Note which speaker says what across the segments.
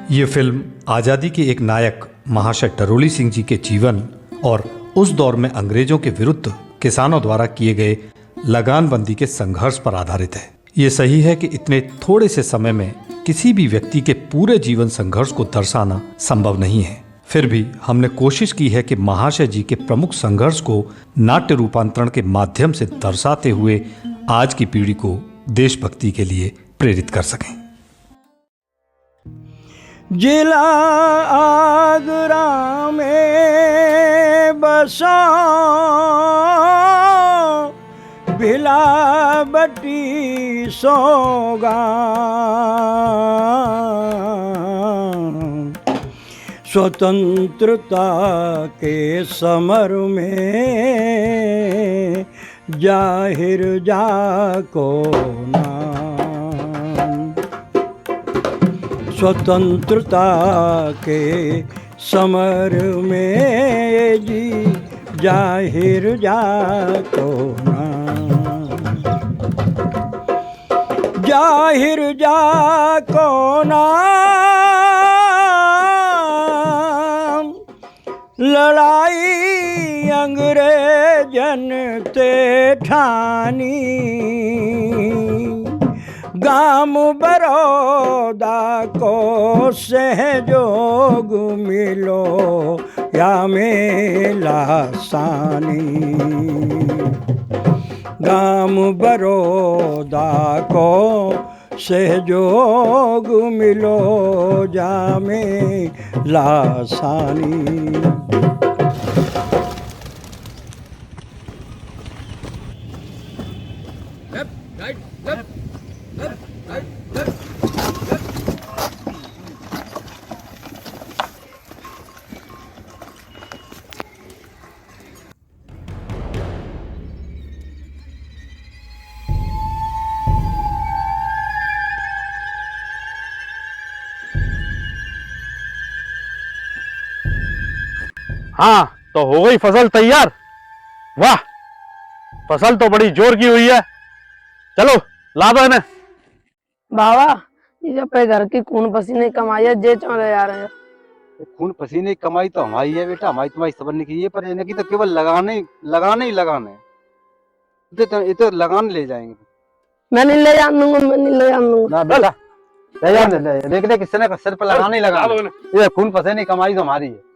Speaker 1: ये फिल्म आज़ादी के एक नायक महाशय टरोली सिंह जी के जीवन और उस दौर में अंग्रेजों के विरुद्ध किसानों द्वारा किए गए लगानबंदी के संघर्ष पर आधारित है। ये सही है कि इतने थोड़े से समय में किसी भी व्यक्ति के पूरे जीवन संघर्ष को दर्शाना संभव नहीं है। फिर भी हमने कोशिश की है कि महाशय जी के प्रमुख संघर्ष को नाट्य रूपांतरण के माध्यम से दर्शाते हुए आज की पीढ़ी को देशभक्ति के लिए प्रेरित कर सकें।
Speaker 2: जिला आगरा में बसा भिलावटी सोगा स्वतंत्रता के समर में जाहिर जाको नाम। स्वतंत्रता के समर में जी जाहिर जाको नाम। जाहिर जाको नाम। लड़ाई अंग्रेजन ते ठानी गाम बरोदा को सहयोग मिलो या मेला सानी। गाम बरोदा को सहयोग मिलो जा मेला सानी।
Speaker 3: हाँ तो हो गई फसल तैयार। वाह, फसल तो बड़ी जोर की हुई है। चलो ला दो इन्हें।
Speaker 4: बाबा ये जो पे घर की खून पसीने कमाई है जे चले जा रहे हैं।
Speaker 5: खून पसीने की कमाई तो हमारी है बेटा, हमारी तुम्हारी सब नहीं की है, पर इनकी तो केवल लगाने ही लगाने। ये तो लगाने ले जाएंगे।
Speaker 4: मैं नहीं ले जान दूंगा, मैं नहीं ले जान दूंगा।
Speaker 5: ना बेटा ले जाने दे, देख किसने का सिर पर लगाने ही लगाने। ये खून पसीने की कमाई तो हमारी है।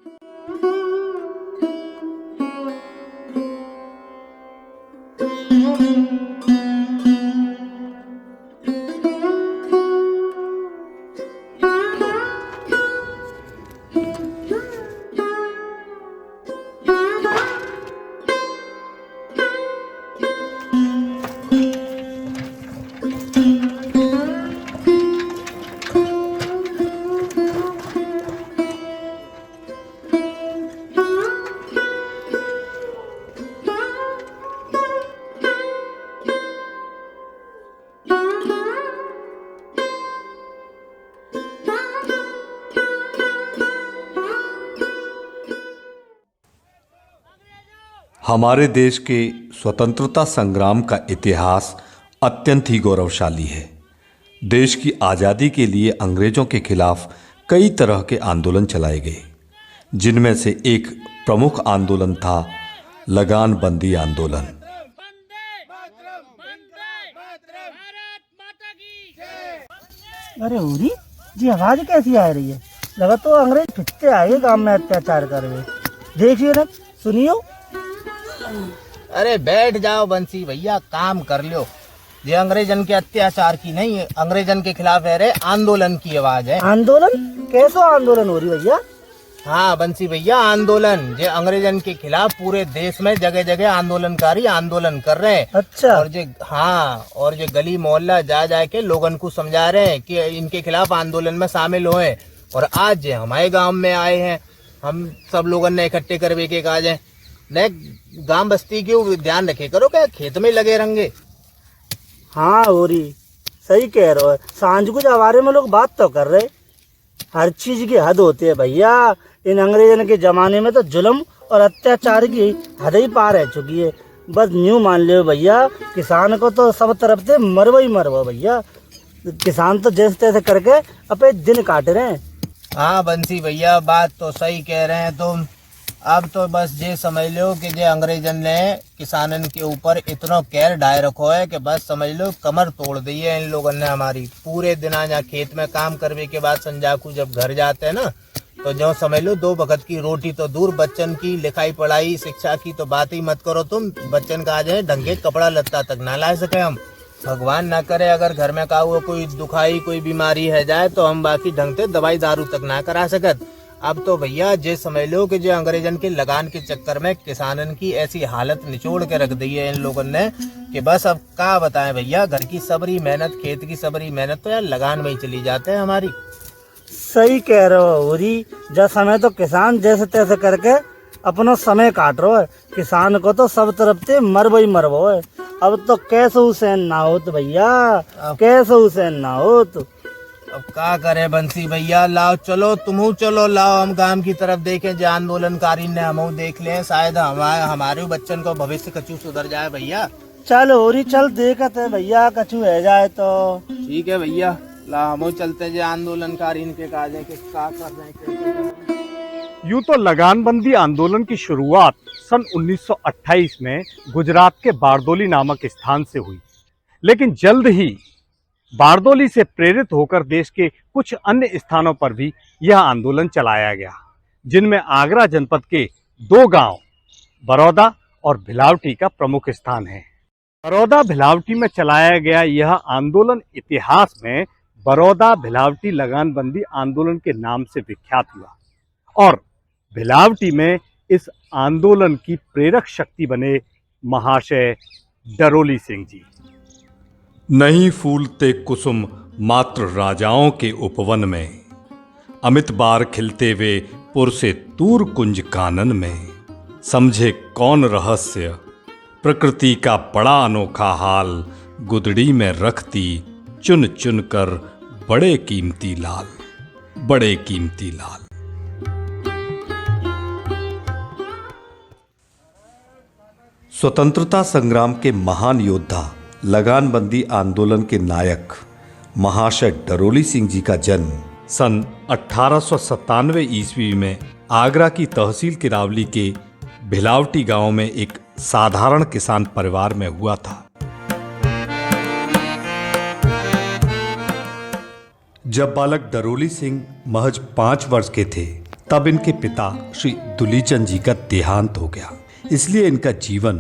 Speaker 1: हमारे देश के स्वतंत्रता संग्राम का इतिहास अत्यंत ही गौरवशाली है। देश की आज़ादी के लिए अंग्रेजों के खिलाफ कई तरह के आंदोलन चलाए गए, जिनमें से एक प्रमुख आंदोलन था लगान बंदी आंदोलन।
Speaker 6: अरे उरी जी आवाज कैसी आ रही है? लगा तो अंग्रेज फिरते आए गांव में अत्याचार कर रहे। देखिए ना, सुनियो।
Speaker 7: अरे बैठ जाओ बंसी भैया, काम कर लो। ये अंग्रेजन के अत्याचार की नहीं है, अंग्रेजन के खिलाफ है रे आंदोलन की आवाज है।
Speaker 6: आंदोलन? कैसो आंदोलन हो रही भैया?
Speaker 7: हाँ बंसी भैया, आंदोलन ये अंग्रेजन के खिलाफ पूरे देश में जगह जगह आंदोलनकारी आंदोलन कर रहे हैं।
Speaker 6: अच्छा।
Speaker 7: और ये हाँ, और ये गली मोहल्ला जा के लोगन को समझा रहे हैं कि इनके खिलाफ आंदोलन में शामिल होए। और आज ये हमारे गाँव में आए हैं, हम सब लोगन ने इकट्ठे करवे के काज है न। गांव बस्ती के ध्यान रखे करो, क्या खेत में लगे रहेंगे।
Speaker 6: हाँ होरी सही कह रहे हो। सांझ को जवारे में लोग बात तो कर रहे, हर चीज की हद होती है भैया। इन अंग्रेजन के जमाने में तो जुल्म और अत्याचार की हद ही पार रह चुकी है। बस न्यू मान लो भैया, किसान को तो सब तरफ से मरवा ही मरवा भैया। किसान तो जैसे तैसे करके अपने दिन काट रहे हैं।
Speaker 7: हाँ बंसी भैया, बात तो सही कह रहे हैं तुम। अब तो बस ये समझ लो कि जे अंग्रेजन ने किसानन के ऊपर इतना कहर ढाए रखो है कि बस समझ लो कमर तोड़ दी है इन लोगों ने हमारी। पूरे दिन यहाँ खेत में काम करने के बाद संजाकू जब घर जाते हैं ना, तो जो समझ लो 2 वक्त की रोटी तो दूर, बच्चन की लिखाई पढ़ाई शिक्षा की तो बात ही मत करो तुम। बच्चन का आ जाए ढंग के कपड़ा लत्ता तक ना ला सके हम। भगवान ना करे अगर घर में का हुआ कोई दुखाई कोई बीमारी है जाए तो हम बाकी ढंग से दवाई दारू तक ना करा सकत। अब तो भैया ये समझ लो कि जो अंग्रेजन के लगान के चक्कर में किसानन की ऐसी हालत निचोड़ के रख दी है इन लोगों ने कि बस अब क्या बताएं भैया। घर की सबरी मेहनत, खेत की सबरी मेहनत तो यार लगान में ही चली जाते हैं हमारी।
Speaker 6: सही कह रहे हो होरी। जब समय तो किसान जैसे तैसे करके अपना समय काट रहा है। किसान को तो सब तरफ से मरबो ही मरबो है। अब तो कैसे हुसैन ना हो तो भैया, कैसे हुसैन ना हो तो।
Speaker 7: अब क्या करे बंसी भैया, लाओ चलो तुम चलो, लाओ हम गांव की तरफ देखें। जो आंदोलनकारी ने हम देख लें, शायद हमारे बच्चन को भविष्य कचू सुधर जाए भैया।
Speaker 6: चल होरी चल, देखते है भैया कछु है जाए तो।
Speaker 7: ठीक है भैया, ला हम चलते हैं आंदोलनकारी इनके काजे के क्या कर रहे हैं।
Speaker 3: यूं तो लगानबंदी आंदोलन की शुरुआत सन 1928 में गुजरात के बारदोली नामक स्थान से हुई, लेकिन जल्द ही बारदोली से प्रेरित होकर देश के कुछ अन्य स्थानों पर भी यह आंदोलन चलाया गया, जिनमें आगरा जनपद के 2 गांव बरौदा और भिलावटी का प्रमुख स्थान है। बरौदा भिलावटी में चलाया गया यह आंदोलन इतिहास में बरौदा भिलावटी लगानबंदी आंदोलन के नाम से विख्यात हुआ और भिलावटी में इस आंदोलन की प्रेरक शक्ति बने महाशय डरोली सिंह जी।
Speaker 1: नहीं फूलते कुसुम मात्र राजाओं के उपवन में, अमित बार खिलते वे पुर से तूर कुंज कानन में। समझे कौन रहस्य प्रकृति का बड़ा अनोखा हाल, गुदड़ी में रखती चुन चुन कर बड़े कीमती लाल, बड़े कीमती लाल। स्वतंत्रता संग्राम के महान योद्धा, लगानबंदी आंदोलन के नायक महाशय डरोली सिंह जी का जन्म सन 1897 ईस्वी में आगरा की तहसील किरावली के भिलावटी गांव में एक साधारण किसान परिवार में हुआ था। जब बालक डरोली सिंह महज 5 वर्ष के थे, तब इनके पिता श्री दुलीचंद जी का देहांत हो गया। इसलिए इनका जीवन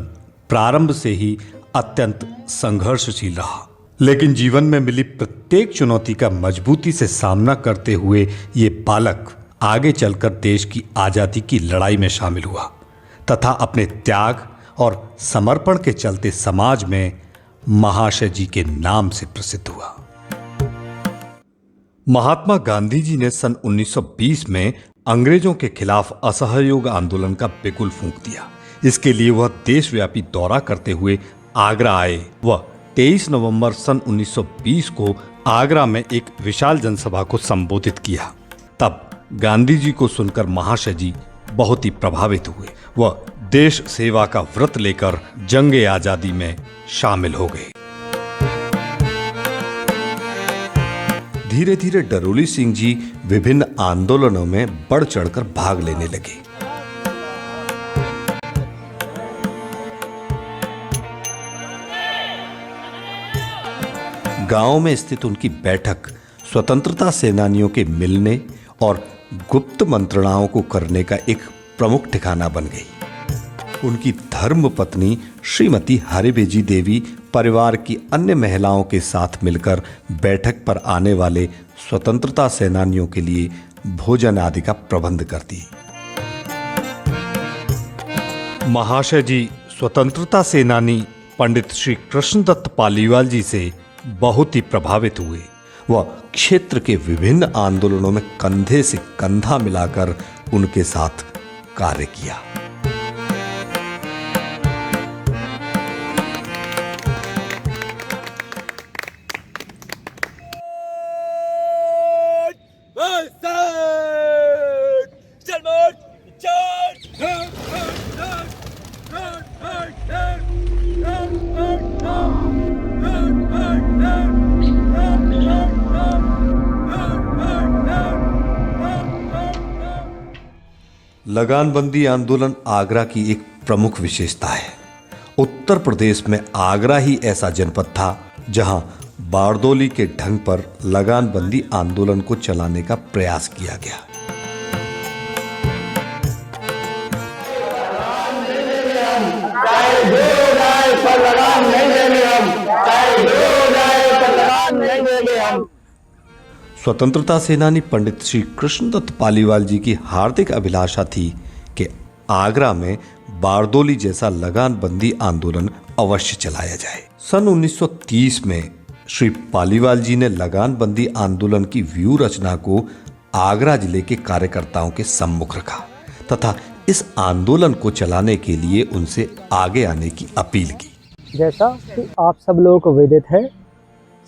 Speaker 1: प्रारंभ से ही अत्यंत संघर्षशील रहा, लेकिन जीवन में मिली प्रत्येक चुनौती का मजबूती से सामना करते हुए ये बालक आगे चलकर देश की आजादी की लड़ाई में शामिल हुआ तथा अपने त्याग और समर्पण के चलते समाज में महाशय जी के नाम से प्रसिद्ध हुआ। महात्मा गांधी जी ने सन 1920 में अंग्रेजों के खिलाफ असहयोग आंदोलन का बिगुल फूंक दिया। इसके लिए वह देशव्यापी दौरा करते हुए आगरा आए। वह 23 नवंबर सन 1920 को आगरा में एक विशाल जनसभा को संबोधित किया। तब गांधी जी को सुनकर महाशय जी बहुत ही प्रभावित हुए। वह देश सेवा का व्रत लेकर जंगे आजादी में शामिल हो गए। धीरे धीरे डरोली सिंह जी विभिन्न आंदोलनों में बढ़ चढ़कर भाग लेने लगे। गांव में स्थित उनकी बैठक स्वतंत्रता सेनानियों के मिलने और गुप्त मंत्रणाओं को करने का एक प्रमुख ठिकाना बन गई। उनकी धर्म पत्नी श्रीमती हरिबेजी देवी परिवार की अन्य महिलाओं के साथ मिलकर बैठक पर आने वाले स्वतंत्रता सेनानियों के लिए भोजन आदि का प्रबंध करती। महाशय जी स्वतंत्रता सेनानी पंडित श्री कृष्णदत्त पालीवाल जी से बहुत ही प्रभावित हुए। वह क्षेत्र के विभिन्न आंदोलनों में कंधे से कंधा मिलाकर उनके साथ कार्य किया। लगानबंदी आंदोलन आगरा की एक प्रमुख विशेषता है। उत्तर प्रदेश में आगरा ही ऐसा जनपद था जहां बारदोली के ढंग पर लगानबंदी आंदोलन को चलाने का प्रयास किया गया। स्वतंत्रता सेनानी पंडित श्री कृष्णदत्त पालीवाल जी की हार्दिक अभिलाषा थी कि आगरा में बारदोली जैसा लगानबंदी आंदोलन अवश्य चलाया जाए। सन 1930 में श्री पालीवाल जी ने लगानबंदी आंदोलन की व्यूह रचना को आगरा जिले के कार्यकर्ताओं के सम्मुख रखा तथा इस आंदोलन को चलाने के लिए उनसे आगे आने की अपील की।
Speaker 8: जैसा कि आप सब लोगों को विदित है,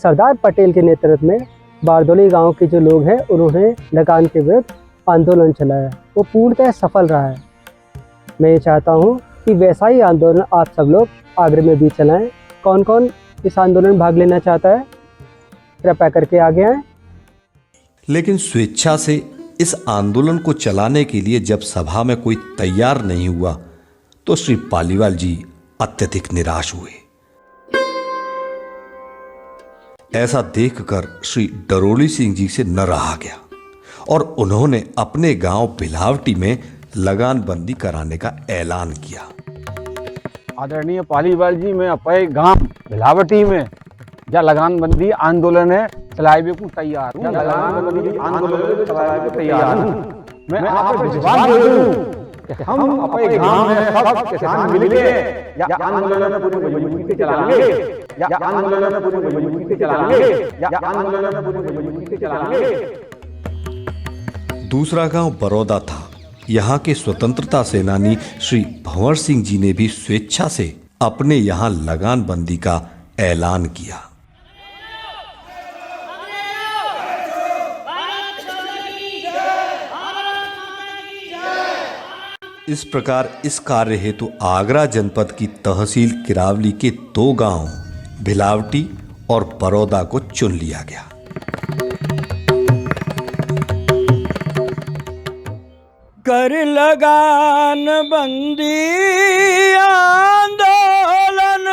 Speaker 8: सरदार पटेल के नेतृत्व में बारदोली गांव के जो लोग हैं उन्होंने लगान के विरुद्ध आंदोलन चलाया। वो पूर्णतः सफल रहा है। मैं ये चाहता हूँ कि वैसा ही आंदोलन आप सब लोग आगरा में भी चलाएं। कौन कौन इस आंदोलन में भाग लेना चाहता है, कृपया करके आगे आएं।
Speaker 1: लेकिन स्वेच्छा से इस आंदोलन को चलाने के लिए जब सभा में कोई तैयार नहीं हुआ तो श्री पालीवाल जी अत्यधिक निराश हुए। ऐसा देखकर श्री डरोली सिंह जी से न रहा गया और उन्होंने अपने गांव भिलावटी में लगानबंदी कराने का ऐलान किया।
Speaker 9: आदरणीय पालीवाल जी, मैं अपने गांव भिलावटी में या लगानबंदी आंदोलन है चलाए को तैयार हूँ। लगानबंदी आंदोलन चलाए को तैयार हूँ। मैं आपको विश्वास दे दूं कि हम अपने गांव में सब किसान मिलके या आंदोलन पूरी मजबूती से चलाएंगे, या आंदोलन पूरी मजबूती से चलाएंगे, या आंदोलन पूरी मजबूती से चलाएंगे।
Speaker 1: दूसरा गांव बरौदा था। यहाँ के स्वतंत्रता सेनानी श्री भंवर सिंह जी ने भी स्वेच्छा से अपने यहाँ लगानबंदी का ऐलान किया। इस प्रकार इस कार्य हेतु आगरा जनपद की तहसील किरावली के 2 गांव भिलावटी और बरौदा को चुन लिया गया।
Speaker 2: कर लगान बंदी आंदोलन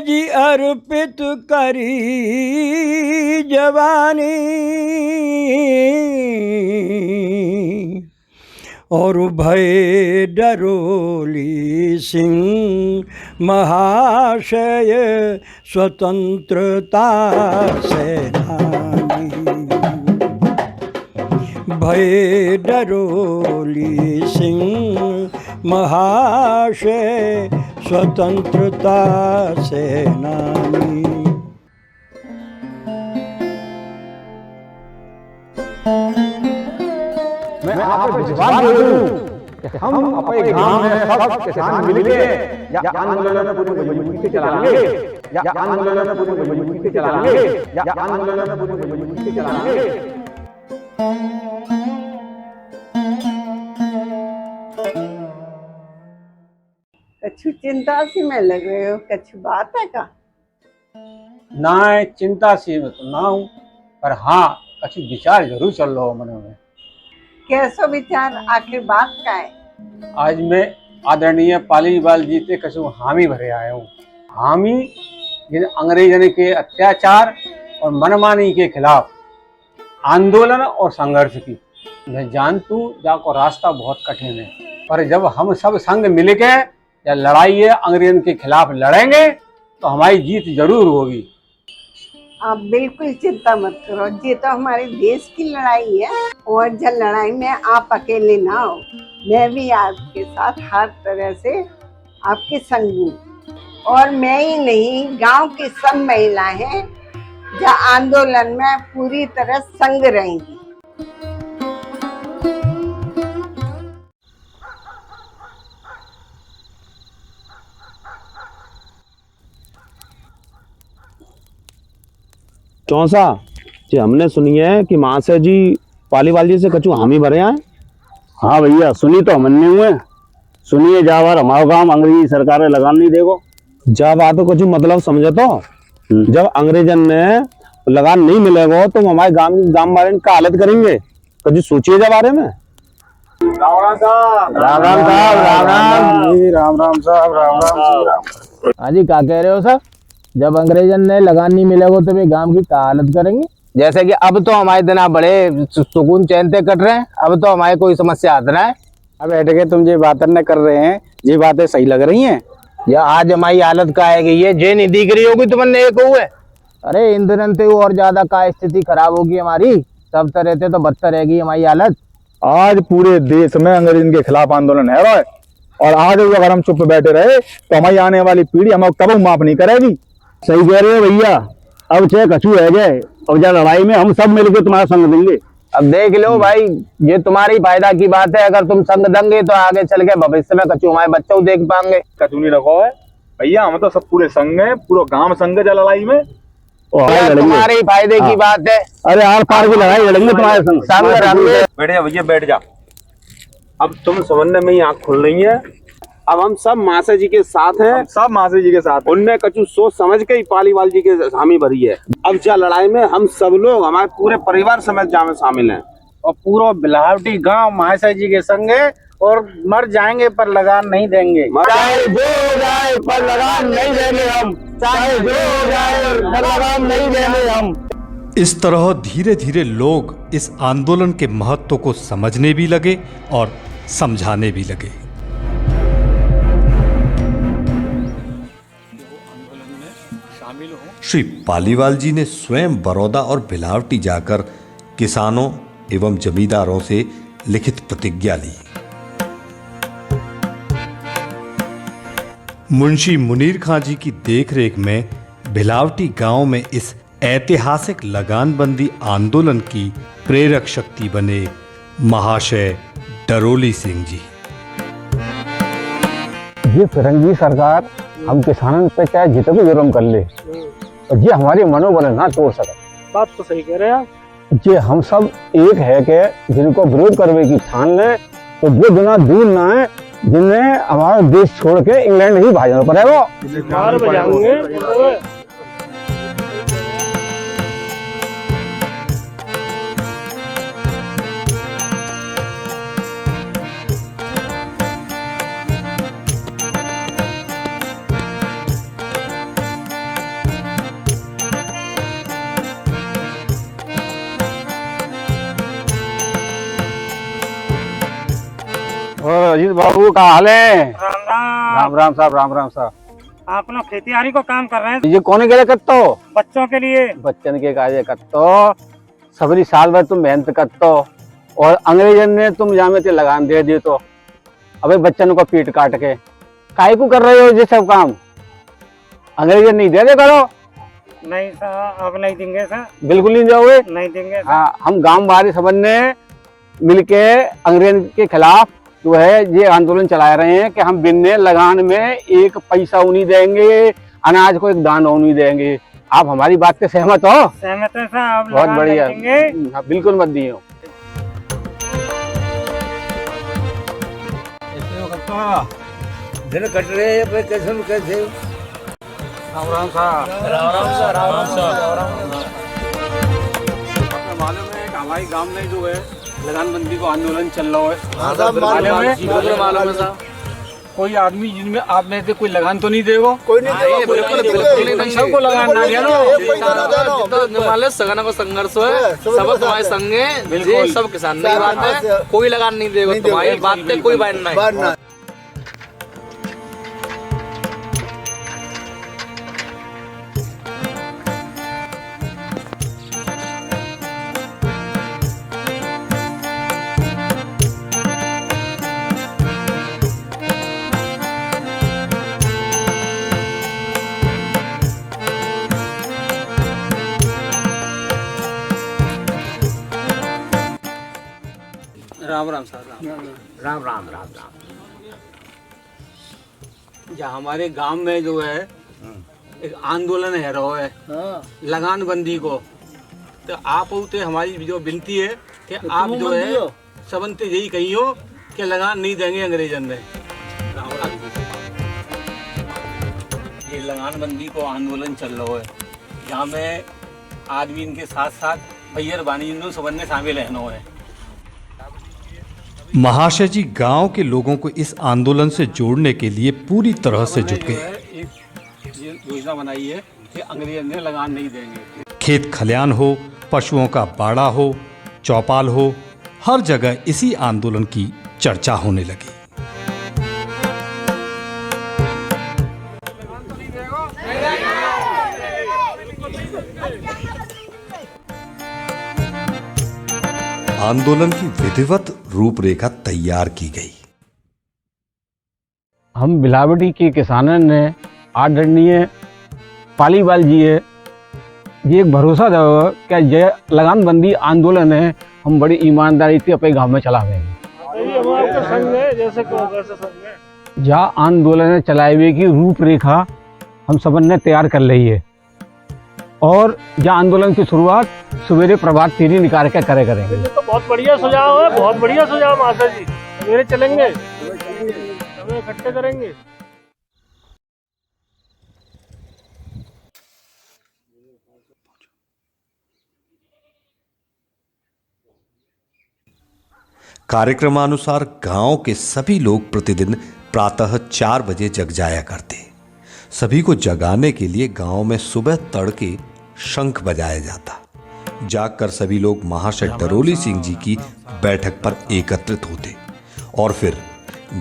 Speaker 2: जी अर्पित करी जवानी और भय डरोली सिंह महाशय स्वतंत्रता सेनानी। भय डरोली सिंह महाशय स्वतंत्रता सेनानी।
Speaker 9: मैं आपको विश्वास दे दूं कि हम अपने गांव में सब किसान मिलके या आंदोलन पूरी मजबूती से चलाएंगे, या आंदोलन पूरी मजबूती से चलाएंगे, या आंदोलन पूरी मजबूती से चलाएंगे।
Speaker 10: कछु चिंता सी में लग रहे हो, कछु बात है का?
Speaker 9: ना चिंता सी में तो ना हूँ, पर हाँ कछु विचार जरूर चल रहा हो मन में।
Speaker 10: कैसो विचार, आखिर बात का है?
Speaker 9: आज मैं आदरणीय पालीवाल जी से कछु हामी भरे आया हूँ। हामी जिन अंग्रेजन के अत्याचार और मनमानी के खिलाफ आंदोलन और संघर्ष की। मैं जानतू जाको रास्ता बहुत कठिन है, पर जब हम सब संग मिलके या लड़ाई है अंग्रेजन के खिलाफ लड़ेंगे तो हमारी जीत जरूर होगी।
Speaker 10: आप बिल्कुल चिंता मत करो, ये तो हमारे देश की लड़ाई है और जब लड़ाई में आप अकेले ना हो, मैं भी आपके साथ हर तरह से आपके संग हूँ। और मैं ही नहीं, गांव की सब महिलाएं जो आंदोलन में पूरी तरह संग रहेंगी।
Speaker 11: चौसा जी, हमने सुनी है कि महाशय जी पालीवाल जी से कछु हामी भरे हैं।
Speaker 12: हाँ भैया, सुनी तो हमने हुए। सुनिए जावर हमारा काम अंग्रेजी सरकार लगान नहीं देगो।
Speaker 11: जब बात को कुछ मतलब समझे तो जब अंग्रेजन ने लगान नहीं मिलेगा तो हम हमारे गांव वाले का हालत करेंगे। कभी सोचिए जब बारे में।
Speaker 12: राम राम साहब,
Speaker 11: राम राम साहब, राम राम
Speaker 12: जी, राम राम साहब, राम राम।
Speaker 13: हाँ जी, क्या कह रहे हो सर? जब अंग्रेजन ने लगान नहीं मिलेगा तो वे गांव की क्या हालत करेंगे?
Speaker 7: जैसे कि अब तो हमारे दिन बड़े सुकून चैन से कट रहे हैं, अब तो हमारे कोई समस्या आता है।
Speaker 12: अब बैठ के तुम ये बातें न कर रहे हैं, ये बातें सही लग रही हैं।
Speaker 7: या आज हमारी हालत का है कि ये जे नहीं दिख रही होगी तुमने एक हुए।
Speaker 13: अरे इन दिनों तो और ज्यादा का स्थिति खराब होगी हमारी, सब तरह से तो बदतर रहेगी हमारी हालत।
Speaker 12: आज पूरे देश में अंग्रेजों के खिलाफ आंदोलन है रहा है, और आज अगर हम चुप बैठे रहे तो हमारी आने वाली पीढ़ी हमें कभी माफ नहीं करेगी।
Speaker 11: सही कह रहे हो भैया। अब चाहे कछू है गए और जब लड़ाई में हम सब मिलकर तुम्हारा संग देंगे।
Speaker 7: अब देख लो भाई, ये तुम्हारी फायदा की बात है। अगर तुम संग देंगे तो आगे चल के भविष्य में कचू हमारे बच्चों को देख पाएंगे।
Speaker 12: कचू नहीं रखो है भैया, हम तो सब पूरे संग है, पूरा गांव संग है लड़ाई में।
Speaker 7: तुम्हारे फायदे की बात है।
Speaker 11: अरे आर पार की लड़ाई लड़ेंगे तुम्हारे संग।
Speaker 12: बैठ जा भैया, बैठ जा। अब तुम समझने में ही आँख खुल रही है।
Speaker 11: अब हम सब मासा जी के साथ हैं,
Speaker 12: सब मासे जी के साथ।
Speaker 11: उनने कछु सोच समझ के ही पालीवाल जी के हामी भरी है। अब क्या लड़ाई में हम सब लोग हमारे पूरे परिवार समेत जामे शामिल हैं,
Speaker 6: और पूरा बिलावटी गांव महाशय जी के संग है, और मर जाएंगे पर लगान नहीं देंगे।
Speaker 11: चाहे जो हो जाए पर लगान नहीं देंगे हम, चाहे जो हो जाए पर लगान नहीं देंगे हम।
Speaker 1: इस तरह धीरे धीरे लोग इस आंदोलन के महत्व को समझने भी लगे और समझाने भी लगे। श्री पालीवाल जी ने स्वयं बड़ौदा और बिलावटी जाकर किसानों एवं जमींदारों से लिखित प्रतिज्ञा ली। मुंशी मुनीर खां जी की देखरेख में बिलावटी गांव में इस ऐतिहासिक लगानबंदी आंदोलन की प्रेरक शक्ति बने महाशय डरोली सिंह जी।
Speaker 9: ये फिरंगी सरकार हम किसानों पे चाहे जितना भी जुर्म कर ले, और ये हमारे मनोबल ना तोड़ सके।
Speaker 6: बात तो सही कह रहे हैं आप।
Speaker 9: ये हम सब एक है कि जिनको विरोध करने की ठान ले तो वो बिना दूर ना है जिन्हें हमारा देश छोड़ के इंग्लैंड ही भागना पड़ेगा। और अजीत बाबू का हाल है? राम राम साहब, राम राम साहब।
Speaker 6: आप लोग खेतीबाड़ी को काम कर रहे हैं?
Speaker 9: ये कौन के लिए करते हो?
Speaker 6: बच्चों के लिए।
Speaker 9: बच्चन के काजे करते हो, सबरी साल भर तुम मेहनत करते हो, और अंग्रेजन ने तुम जामे ते लगान दे दी तो अबे बच्चन को पीट काट के काहे को कर रहे हो ये सब काम? अंग्रेजन नहीं दे करो।
Speaker 6: नहीं सर, अब नहीं देंगे सर।
Speaker 9: बिल्कुल नहीं जाओगे?
Speaker 6: नहीं देंगे।
Speaker 9: हाँ, हम गांव वाले सबन ने मिलके अंग्रेज के खिलाफ जो है ये आंदोलन चला रहे हैं कि हम बिन्ने लगान में एक पैसा उन्हीं देंगे, अनाज को एक दाना उन्हीं देंगे। आप हमारी बात से सहमत हो?
Speaker 6: सहमत है सर।
Speaker 9: बहुत बढ़िया। हाँ, बिल्कुल मत दियो।
Speaker 6: दिन कट रहे हैं कैसे न कैसे।
Speaker 9: राम राम साहब।
Speaker 7: राम राम साहब, राम राम साहब।
Speaker 9: मालूम है कि हमारे गांव में जो है लगानबंदी को आंदोलन चल रहा है।
Speaker 7: हाँ साहब, मालूम है साहब।
Speaker 9: कोई आदमी जिनमें आप में से कोई लगान तो नहीं देगा?
Speaker 7: कोई नहीं देगा,
Speaker 9: सबको लगान ना
Speaker 7: देना। सगना का संघर्ष है, सब तुम्हारे संग है, ये सब किसान की बात है। कोई लगान नहीं देगा, तुम्हारी बात पे कोई बैन नहीं।
Speaker 9: राम राम साहब। राम राम राम राम। जहाँ हमारे गांव में जो है एक आंदोलन है रहा है लगान बंदी को, तो आप उते हमारी जो विनती है कि आप जो है सबंते यही कहियो कि लगान नहीं देंगे अंग्रेजन में। ये लगान बंदी को आंदोलन चल रहा है, जहाँ में आज भी इनके साथ साथ भैया बानी इन सबने शामिल है नो है।
Speaker 1: महाशय जी गांव के लोगों को इस आंदोलन से जोड़ने के लिए पूरी तरह से जुट गए।
Speaker 9: एक योजना बनाई है कि अंग्रेज ने लगान नहीं देंगे।
Speaker 1: खेत खलियान हो, पशुओं का बाड़ा हो, चौपाल हो, हर जगह इसी आंदोलन की चर्चा होने लगी। आंदोलन की विधिवत रूपरेखा तैयार की गई।
Speaker 9: हम बिलावटी के किसानों ने आदरणीय पालीवाल जी है ये एक भरोसा दो क्या ये लगानबंदी आंदोलन है हम बड़ी ईमानदारी से अपने गांव में चला रहे हैं। जहाँ आंदोलन चलाए की रूपरेखा हम सबन ने तैयार कर ली है और जहाँ आंदोलन की शुरुआत सवेरे प्रभात फेरी निकाल के करेंगे।
Speaker 6: तो बहुत बढ़िया सुझाव है, बहुत बढ़िया सुझाव माता जी। सवेरे चलेंगे, सवेरे इकट्ठे करेंगे।
Speaker 1: कार्यक्रमानुसार गांव के सभी लोग प्रतिदिन प्रातः 4 बजे जग जाया करते। सभी को जगाने के लिए गांव में सुबह तड़के शंख बजाया जाता। जागकर सभी लोग महाशय डरोली सिंह जी की बैठक पर एकत्रित होते और फिर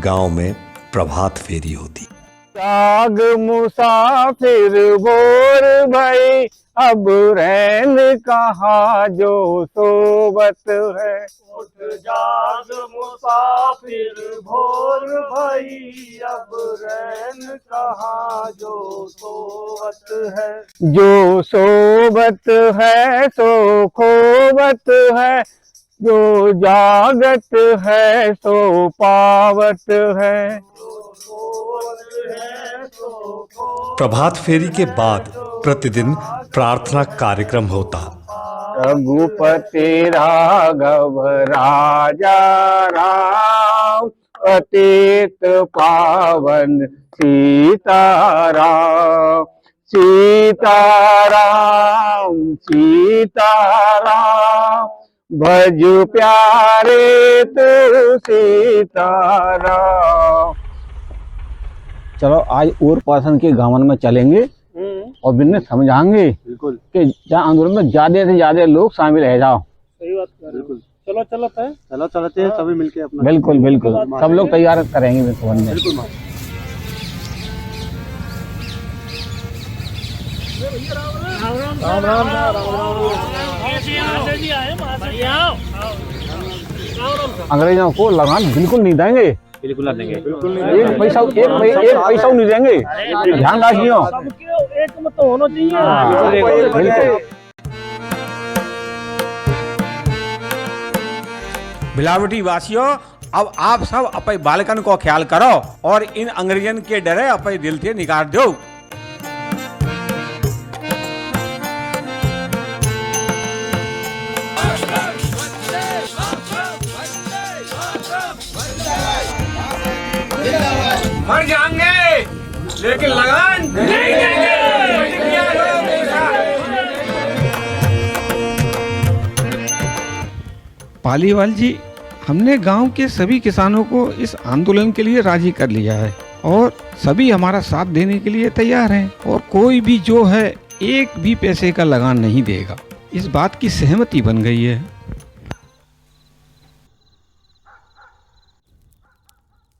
Speaker 1: गांव में प्रभात फेरी होती।
Speaker 13: जाग मुसाफिर भोर भई अब रैन कहाँ जो सोबत है।
Speaker 6: उठ जाग मुसाफिर भोर भई अब रैन कहाँ जो सोबत है।
Speaker 13: जो सोबत है सो खोबत है जो जागत है सो पावत है।
Speaker 1: प्रभात फेरी के बाद प्रतिदिन प्रार्थना कार्यक्रम होता।
Speaker 13: रघुपति राघव राजा राम पतित पावन सीताराम सीताराम सीताराम भज प्यारे तू सीताराम। चलो आज और पासन के गावन में चलेंगे और बिन्ने समझाएंगे बिल्कुल कि जहाँ आंदोलन में ज्यादा से ज्यादा लोग शामिल रह जाओ।
Speaker 6: सही बात कर बिल्कुल। चलो चलते हैं, चलो चलते हैं सभी मिलके अपना।
Speaker 13: बिल्कुल बिल्कुल सब लोग तैयार करेंगे बिल्कुल।
Speaker 6: राम राम
Speaker 13: अंग्रेजों को लगान बिल्कुल नहीं देंगे।
Speaker 9: बिल्कुल ना देंगे।
Speaker 13: एक पैसा नहीं देंगे। ध्यान रखियो।
Speaker 6: एक मत तो होना चाहिए।
Speaker 13: बिल्कुल।
Speaker 9: बिलावटी वासियों अब आप सब अपने बालकन को ख्याल करो और इन अंग्रेजन के डरे अपने दिल से निकाल दो। मर जाएंगे लेकिन लगान नहीं देंगे।
Speaker 14: पालीवाल जी हमने गांव के सभी किसानों को इस आंदोलन के लिए राजी कर लिया है और सभी हमारा साथ देने के लिए तैयार हैं और कोई भी जो है एक भी पैसे का लगान नहीं देगा। इस बात की सहमति बन गई है।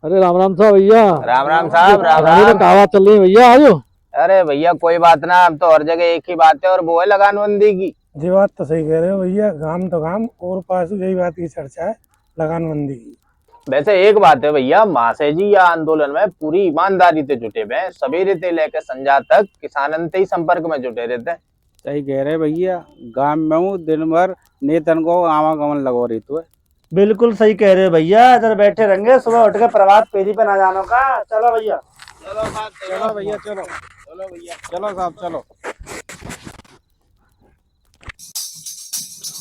Speaker 6: अरे राम राम साहब भैया।
Speaker 13: राम राम साहब राम राम।
Speaker 6: कहावत चल रही है भैया आजो।
Speaker 13: अरे भैया कोई बात ना, हम तो हर जगह एक ही बात है और वो है लगानबंदी की।
Speaker 6: ये बात तो सही कह रहे हो भैया, काम तो काम और पास यही बात की चर्चा है लगानबंदी की।
Speaker 13: वैसे एक बात है भैया, महाशय जी या आंदोलन में पूरी ईमानदारी से जुटे हुए हैं। सवेरे से लेकर संध्या तक किसानन से ही संपर्क में जुटे रहते हैं।
Speaker 15: सही कह रहे भैया, गांव में हूँ दिन भर नेतन को आवागमन लगो रही तो है।
Speaker 6: बिल्कुल सही कह रहे हो भैया, इधर बैठे रहेंगे, सुबह उठ के प्रभात फेरी पे ना जानो का। चलो भैया
Speaker 15: चलो भैया चलो भैया चलो साहब चलो।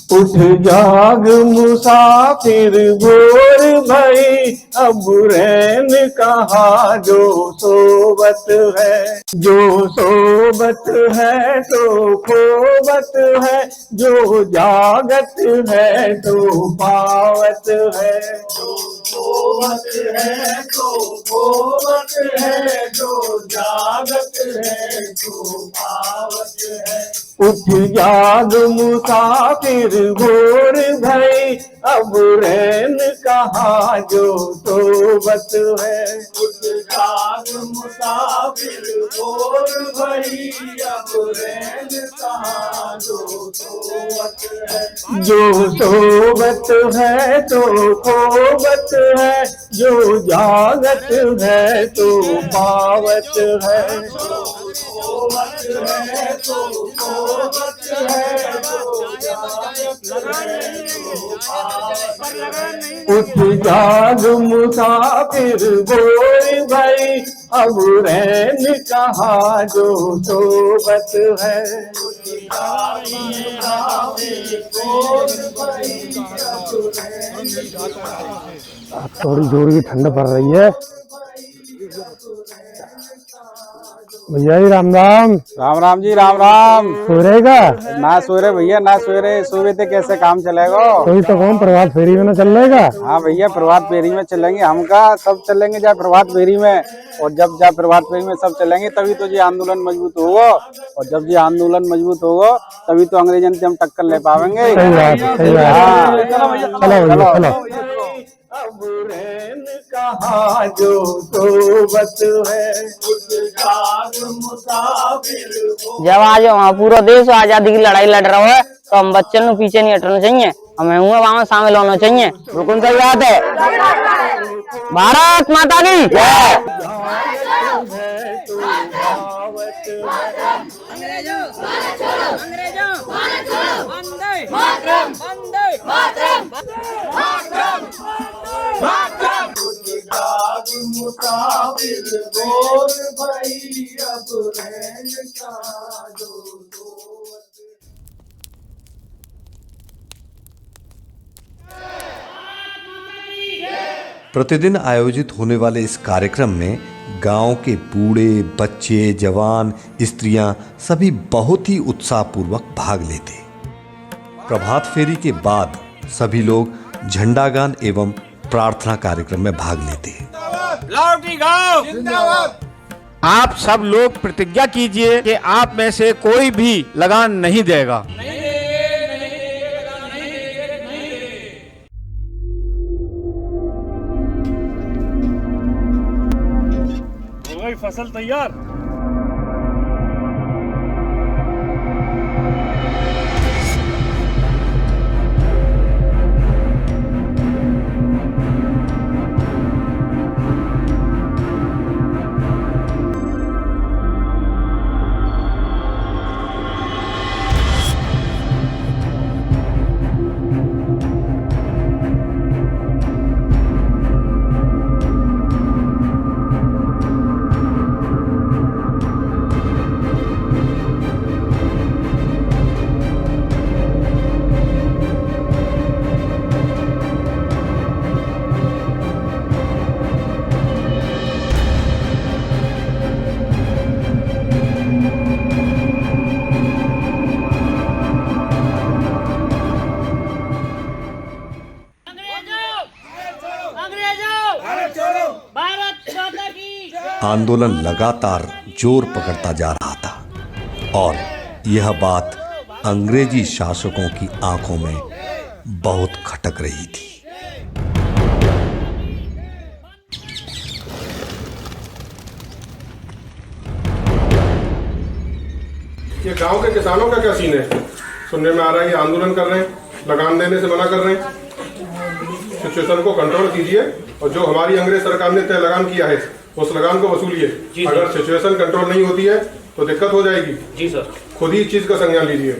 Speaker 16: उठ जाग मुसाफिर भोर भई, अब रैन कहाँ जो सोबत है। जो सोबत है तो खोबत है, जो जागत है तो पावत है। जो सोबत है तो खोबत है, जो जागत है तो पावत है। उठ जाग मुसाफिर भोर भई, अब रैन कहाँ जो सोबत है। उठ जाग मुसाफिर भोर भई, अब रैन कहाँ जो सोबत है। जो सोबत है तो खोबत है, जो जागत है तो पावत है। सोबत है तो खोबत है, जो जागत है तो पावत है। उठ जाग मुसाफिर भोर भई, अब रैन कहाँ जो सोबत है। उठ जाग मुसाफिर भोर भई, अब रैन कहाँ।
Speaker 8: थोड़ी जोर की ठंड पड़ रही है भैया जी। राम राम।
Speaker 15: राम राम जी, राम राम।
Speaker 8: सोरेगा
Speaker 15: ना सोरे भैया, ना सोरे, सोवे तो कैसे काम चलेगा।
Speaker 8: कोई तो कौन प्रभात फेरी में ना चल रहेगा।
Speaker 15: हाँ भैया, प्रभात फेरी में चलेंगे, हम का सब चलेंगे जा प्रभात फेरी में। और जब जा प्रभात फेरी में सब चलेंगे तभी तो ये आंदोलन मजबूत होगा। और जब ये आंदोलन मजबूत होगा तभी तो अंग्रेजन से हम टक्कर ले पाएंगे।
Speaker 8: सही बात, सही बात। चलो भैया चलो।
Speaker 16: अब रैन कहाँ जो सोबत है। उठ जाग मुसाफिर।
Speaker 4: जब आज वहाँ पूरा देश आजादी की लड़ाई लड़ रहा है तो हम बच्चों को पीछे नहीं हटना चाहिए, हमें वहाँ में शामिल होना चाहिए। बिल्कुल सही बात है। भारत माता की जय।
Speaker 17: अंग्रेजों अंग्रेजों वंदे मातरम, वंदे मातरम, मातरम, मातरम।
Speaker 16: जाग मुसाफिर भोर भई, अब रैन कहाँ जो सोबत है।
Speaker 1: प्रतिदिन आयोजित होने वाले इस कार्यक्रम में गांव के बूढ़े, बच्चे, जवान, स्त्रियां सभी बहुत ही उत्साहपूर्वक भाग लेते। प्रभात फेरी के बाद सभी लोग झंडागान एवं प्रार्थना कार्यक्रम में भाग लेते।
Speaker 14: लाउटी गाओ जिंदाबाद। आप सब लोग प्रतिज्ञा कीजिए कि आप में से कोई भी लगान नहीं देगा।
Speaker 3: हो गई फसल तैयार।
Speaker 1: आंदोलन लगातार जोर पकड़ता जा रहा था और यह बात अंग्रेजी शासकों की आंखों में बहुत खटक रही थी।
Speaker 18: ये गांव के किसानों का क्या सीन है? सुनने में आ रहा है ये आंदोलन कर रहे हैं, लगान देने से मना कर रहे हैं। सिचुएशन को कंट्रोल कीजिए और जो हमारी अंग्रेज सरकार ने तय लगान किया है उस लगान को वसूलिए। अगर सिचुएशन कंट्रोल नहीं होती है तो दिक्कत हो जाएगी। जी सर, खुद ही इस चीज का संज्ञान लीजिए।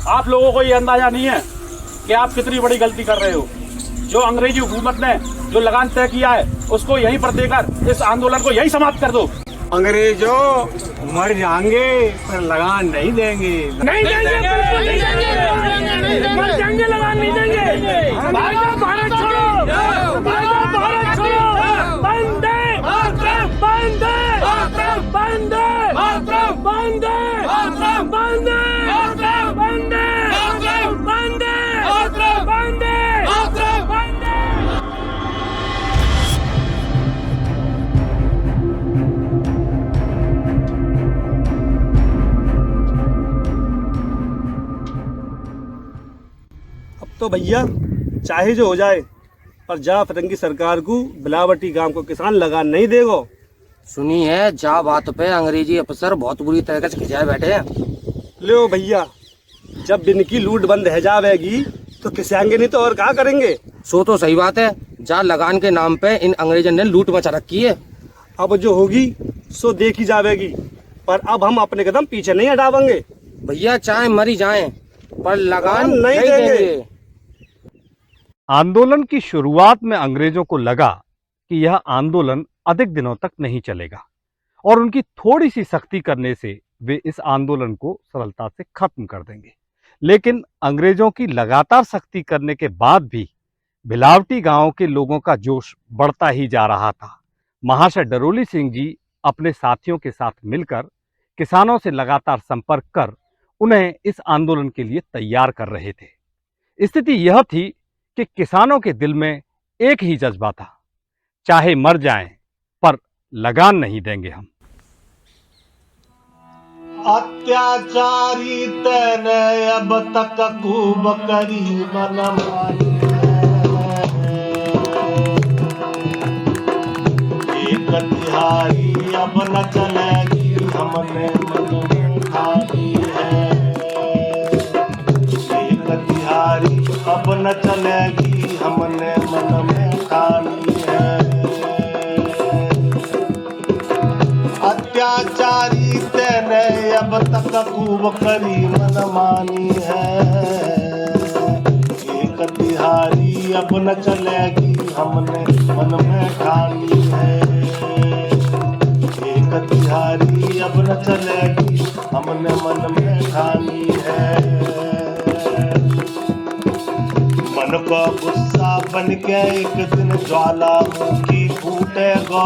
Speaker 19: आप लोगों को ये अंदाजा नहीं है कि आप कितनी बड़ी गलती कर रहे हो। जो अंग्रेजी हुकूमत ने जो लगान तय किया है उसको यहीं पर देकर इस आंदोलन को यहीं समाप्त कर दो।
Speaker 15: अंग्रेजों मर जाएंगे पर लगान नहीं देंगे।
Speaker 19: नहीं देंगे, मर जाएंगे, लगान नहीं देंगे। भारत छोड़ो, भारत छोड़ो, वंदे मातरम, वंदे मातरम, वंदे मातरम, वंदे मातरम, वंदे मातरम, वंदे मातरम, वंदे मातरम, वंदे मातरम, वंदे।
Speaker 6: अब तो भैया चाहे जो हो जाए पर जा फरंगी सरकार को बिलावटी गांव को किसान लगान नहीं देगो।
Speaker 7: सुनी है जा बात पे अंग्रेजी अफसर बहुत बुरी तरह से खिंचाए बैठे हैं।
Speaker 6: लो भैया जब इनकी लूट बंद है जाएगी तो खिंचाएंगे नहीं तो और क्या करेंगे।
Speaker 7: सो तो सही बात है, जा लगान के नाम पे इन अंग्रेजों ने लूट मचा रखी है।
Speaker 6: अब जो होगी सो देखी जाएगी, पर अब हम अपने कदम पीछे नहीं हटावेंगे।
Speaker 7: भैया चाहे मरी जाएं पर लगान
Speaker 6: नहीं देंगे।
Speaker 3: आंदोलन की शुरुआत में अंग्रेजों को लगा कि यह आंदोलन अधिक दिनों तक नहीं चलेगा और उनकी थोड़ी सी सख्ती करने से वे इस आंदोलन को सरलता से खत्म कर देंगे। लेकिन अंग्रेजों की लगातार सख्ती करने के बाद भी भिलावटी गांवों के लोगों का जोश बढ़ता ही जा रहा था। महाशय डरोली सिंह जी अपने साथियों के साथ मिलकर किसानों से लगातार संपर्क कर उन्हें इस आंदोलन के लिए तैयार कर रहे थे। स्थिति यह थी कि किसानों के दिल में एक ही जज्बा था, चाहे मर जाएं पर लगान नहीं देंगे हम।
Speaker 16: अत्याचारी तेने अब तक खूब करी मनमानी एक तिहारी अब न चलेगी हमने मन में ठानी है। एक तिहारी अब न चलेगी हमने मन में ठानी है। अत्याचारी तेने अब तक खूब करी मनमानी है। एक तिहारी अब न चलेगी हमने मन में ठानी है। एक तिहारी अब न चलेगी हमने मन में ठानी है। मन को गुस्सा बन के एक दिन ज्वालामुखी फूटेगा।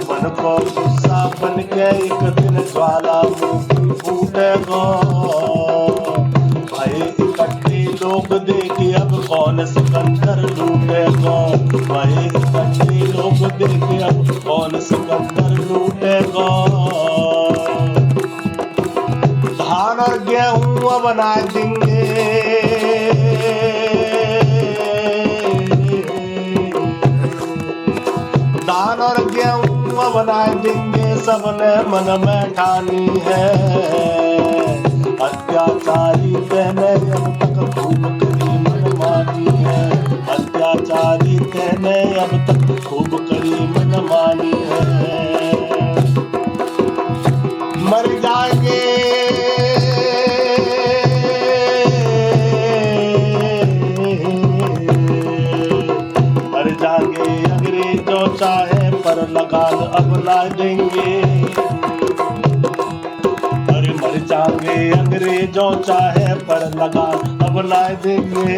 Speaker 16: मन को गुस्सा बन के एक दिन ज्वालामुखी फूटेगा। भाई इकट्ठे लोग देखे अब कौन सिकंदर लूटेगा। भाई इकट्ठे लोग देखे अब कौन सिकंदर लूटेगा। धान और गेहूं अब बना देंगे। धान और गेहूं बना देंगे सबने मन में ठानी है। अत्याचारी तेने अब तक खूब करी मनमानी है। अत्याचारी तेने अब तक खूब करी मनमानी है। मर जाएंगे मर जाएंगे अंग्रेजों चाहे पर लगान अब ला देंगे। अरे मर जाएंगे अंग्रेजों चाहे पर लगान अब ला देंगे।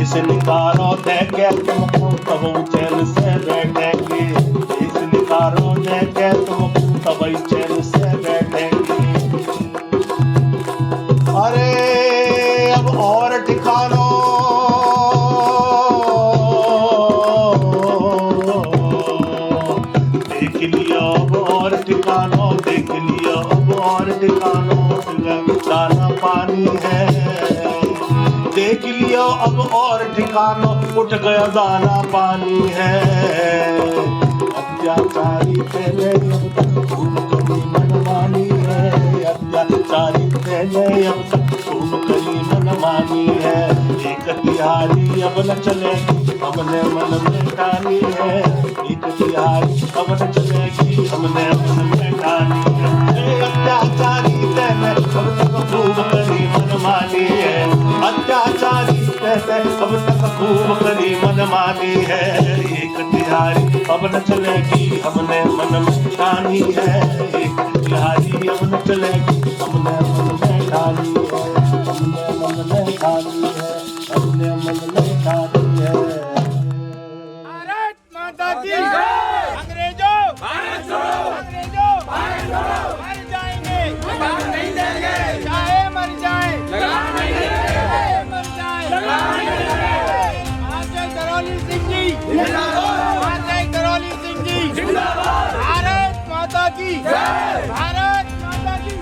Speaker 16: इस निकारों देखे तुमको तब चैन से बैठेंगे। इस निकारों देखे तुमको तब चैन से बैठेंगे। अरे अब और ठिकानों देख लियो अब और ठिकानों देख लियो अब और ठिकानों दाना पानी है। देख लियो अब और ठिकानों उठ गया दाना पानी है। अत्याचारी तेने अब तक खूब करी मनमानी है। अत्याचारी तेने अब तक खूब करी मनमानी है। एक तिहारी अब न चलेगी हमने मन में ठानी है। एक तिहारी अब न चलेगी हमने मन में ठानी है। अत्याचारी तेने अब तक खूब करी मनमानी है। अत्याचारी कहते अब तक खूब करी मनमानी है। एक तिहारी अब न चलेगी हमने मन में ठानी है। एक तिहारी अब न चलेगी हमने मन में ठानी है। हमने मन में ठानी है। हमने मन में ठानी है।
Speaker 17: भारत माता की जय। अंग्रेजों भारत छोड़ो। अंग्रेजों भारत छोड़ो। मर जाएंगे लगान नहीं देंगे। चाहे मर जाए लगान नहीं देंगे। चाहे मर जाए लगान नहीं देंगे। आजय करौली सिंह जी जिंदाबाद। आजय करौली सिंह जी जिंदाबाद। भारत माता की जय। भारत माता की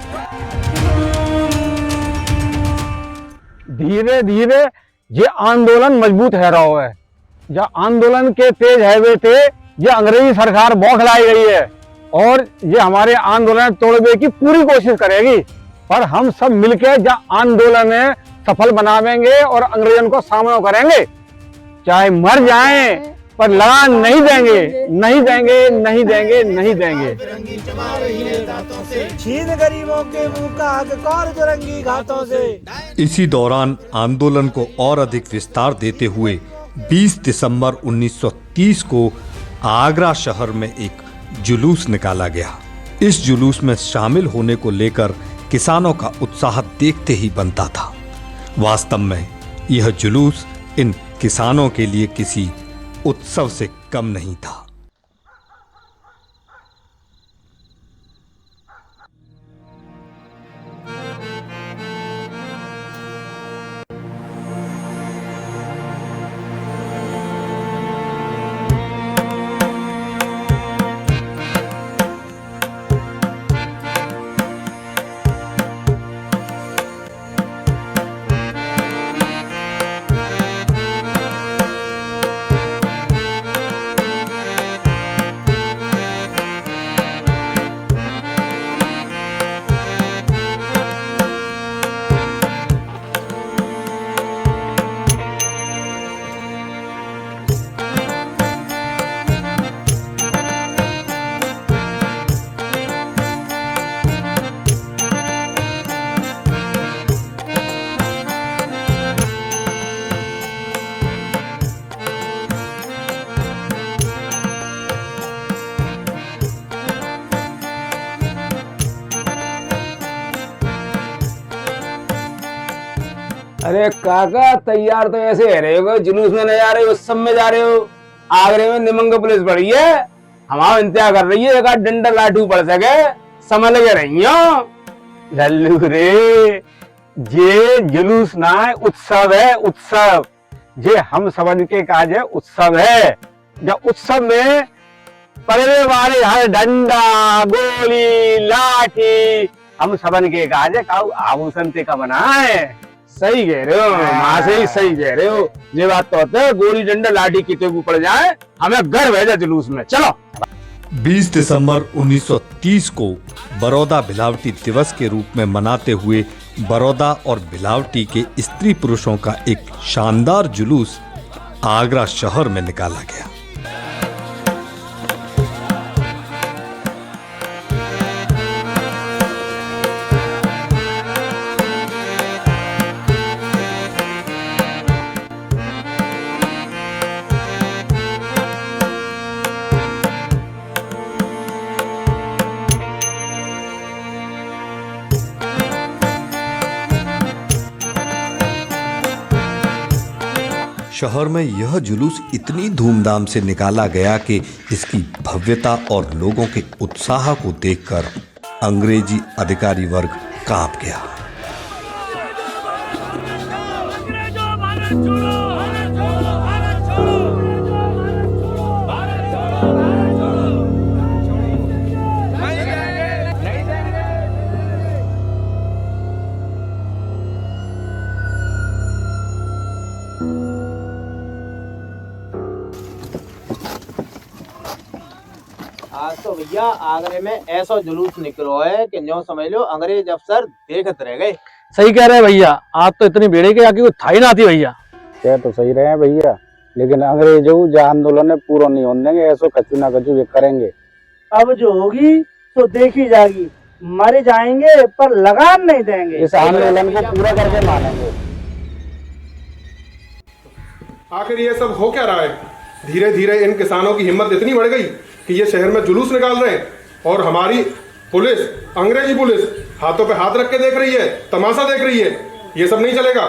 Speaker 9: धीरे धीरे ये आंदोलन मजबूत है रहा है। जो आंदोलन के तेज हैवे थे ये अंग्रेजी सरकार बौखलाई गई है और ये हमारे आंदोलन तोड़ने की पूरी कोशिश करेगी। पर हम सब मिलकर जो आंदोलन है सफल बनावेंगे और अंग्रेजों को सामना करेंगे। चाहे मर जाएं पर लगान नहीं देंगे, नहीं देंगे, नहीं देंगे, नहीं देंगे।
Speaker 6: छीन गरीबों के मुंह का हक कौर दुरंगी घातों से।
Speaker 1: इसी दौरान आंदोलन को और अधिक विस्तार देते हुए 20 दिसंबर 1930 को आगरा शहर में एक जुलूस निकाला गया। इस जुलूस में शामिल होने को लेकर किसानों का उत्साह देखते ही बनता था। वास्तव में यह जुलूस इन किसानों के लिए किसी उत्सव से कम नहीं था।
Speaker 13: अरे काका तैयार तो ऐसे है रहे हो, जुलूस में नहीं जा रहे हो, उत्सव में जा रहे हो। आगरे में निमंग पुलिस पड़ी है, हमारा इंतजार कर रही है। एक डंडा लाठू पड़ सके समय लगे रही हो। लल्लू रे ये जुलूस ना है, उत्सव है उत्सव। ये हम समझ के काज है उत्सव है। जब उत्सव में पड़ने वाले हर डंडा गोली लाठी हम समझ के काज है आभूषण का बना है। सही कह रहे हो, माँ से ही सही कह रहे हो। ये बात तो होता है गोली डंडा लाठी कितने ऊपर जाए हमें घर भेजा जुलूस में। चलो
Speaker 1: 20 दिसंबर 1930 को बड़ौदा भिलावटी दिवस के रूप में मनाते हुए बड़ौदा और भिलावटी के स्त्री पुरुषों का एक शानदार जुलूस आगरा शहर में निकाला गया। शहर में यह जुलूस इतनी धूमधाम से निकाला गया कि इसकी भव्यता और लोगों के उत्साह को देखकर अंग्रेजी अधिकारी वर्ग कांप गया।
Speaker 7: आज तो भैया आगरे में ऐसा जुलूस निकलो है कि न्यों समझ लो अंग्रेज अफसर देखत रह गए।
Speaker 13: सही कह रहे भैया, आज तो इतनी भीड़ के आगे था ही ना थी भैया।
Speaker 15: कह तो सही रहे हैं भैया, लेकिन अंग्रेजों जो आंदोलन है पूरा नहीं होने देंगे। ऐसो कचू ना कचू ये करेंगे।
Speaker 6: अब जो होगी तो देखी जाएगी। मरे जाएंगे पर लगान नहीं देंगे।
Speaker 15: इस आंदोलन को पूरा करके मानेंगे।
Speaker 18: आखिर ये सब हो क्या रहा है? धीरे धीरे इन किसानों की हिम्मत इतनी बढ़ गई कि ये शहर में जुलूस निकाल रहे हैं और हमारी पुलिस, अंग्रेजी पुलिस, हाथों पे हाथ रख के देख रही है, तमाशा देख रही है। ये सब नहीं चलेगा।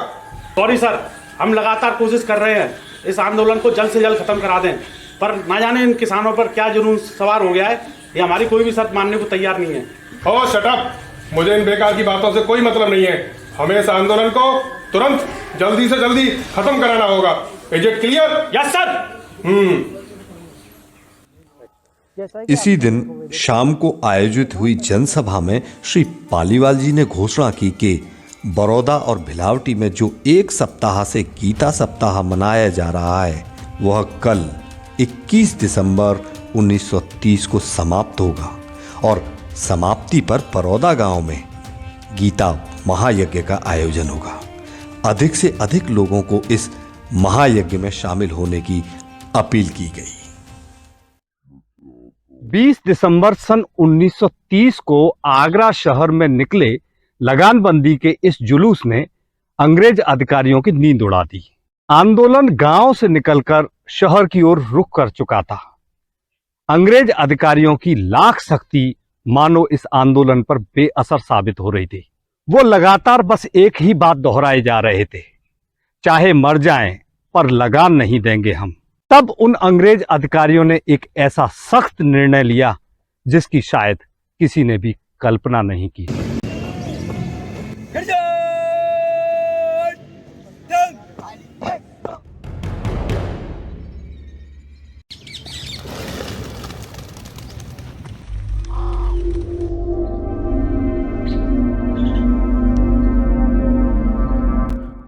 Speaker 19: सॉरी सर, हम लगातार कोशिश कर रहे हैं इस आंदोलन को जल्द से जल्द खत्म करा दें, पर ना जाने इन किसानों पर क्या जुनून सवार हो गया है, ये हमारी कोई भी शर्त मानने को तैयार नहीं है।
Speaker 18: ओ शट अप, मुझे इन बेकार की बातों से कोई मतलब नहीं है। हमें इस आंदोलन को तुरंत जल्दी से जल्दी खत्म कराना होगा। Is it clear?
Speaker 19: Yes sir.
Speaker 1: इसी दिन शाम को आयोजित हुई जनसभा में श्री पालीवाल जी ने घोषणा की कि बड़ौदा और भिलावटी में जो एक सप्ताह से गीता सप्ताह मनाया जा रहा है वह कल 21 दिसंबर 1930 को समाप्त होगा और समाप्ति पर बड़ौदा गांव में गीता महायज्ञ का आयोजन होगा। अधिक से अधिक लोगों को इस महायज्ञ में शामिल होने की अपील की गई।
Speaker 3: 20 दिसंबर सन 1930 को आगरा शहर में निकले लगानबंदी के इस जुलूस ने अंग्रेज अधिकारियों की नींद उड़ा दी। आंदोलन गांव से निकलकर शहर की ओर रुख कर चुका था। अंग्रेज अधिकारियों की लाख शक्ति मानो इस आंदोलन पर बेअसर साबित हो रही थी। वो लगातार बस एक ही बात दोहराए जा रहे थे, चाहे मर जाएं पर लगान नहीं देंगे हम। तब उन अंग्रेज अधिकारियों ने एक ऐसा सख्त निर्णय लिया जिसकी शायद किसी ने भी कल्पना नहीं की।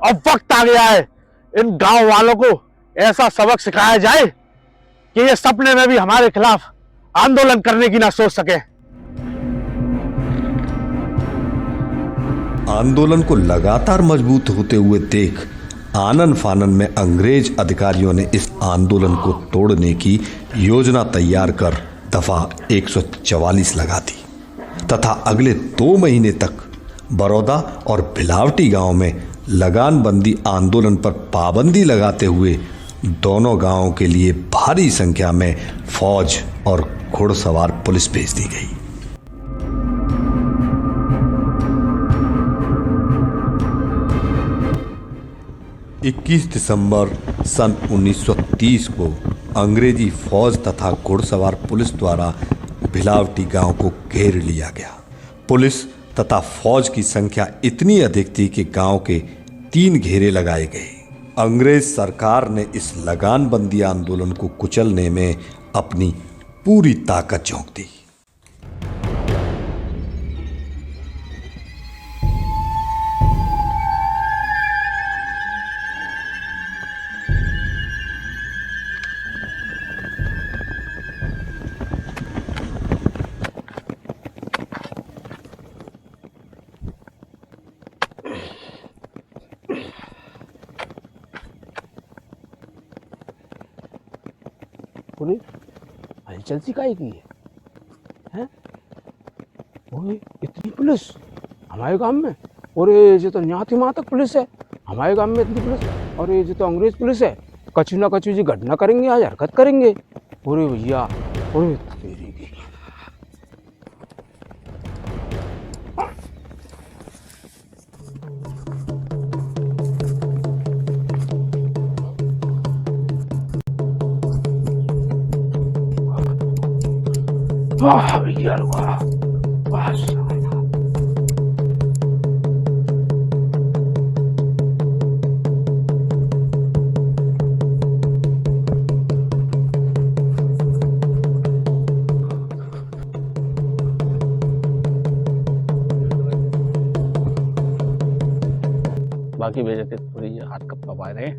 Speaker 11: अब वक्त आ गया है इन गांव वालों को ऐसा सबक सिखाया जाए कि ये सपने में भी हमारे खिलाफ आंदोलन करने की ना सोच सके।
Speaker 1: आंदोलन को लगातार मजबूत होते हुए देख आनन फानन में अंग्रेज अधिकारियों ने इस आंदोलन को तोड़ने की योजना तैयार कर दफा 144 लगा दी तथा अगले 2 महीने तक बड़ौदा और भिलावटी गांव में लगानबंदी आंदोलन पर पाबंदी लगाते हुए दोनों गांवों के लिए भारी संख्या में फौज और घुड़सवार पुलिस भेज दी गई। इक्कीस दिसंबर सन 1930 को अंग्रेजी फौज तथा घुड़सवार पुलिस द्वारा भिलावटी गांव को घेर लिया गया। पुलिस तथा फौज की संख्या इतनी अधिक थी कि गांव के 3 घेरे लगाए गए। अंग्रेज सरकार ने इस लगानबंदी आंदोलन को कुचलने में अपनी पूरी ताकत झोंक दी।
Speaker 13: हलचल सी काहे की है? ओए इतनी पुलिस हमारे गांव में, और ये जो तो न्याती माँ तक पुलिस है हमारे गांव में, इतनी पुलिस, और ये जो तो अंग्रेज पुलिस है, कछु ना कछु जी घटना करेंगे, आज हरकत करेंगे। अरे भैया, अरे तेरी की वाह भैया, वाह बस। बाकी बेइज्जती थोड़ी हाथ कब पा रहे हैं।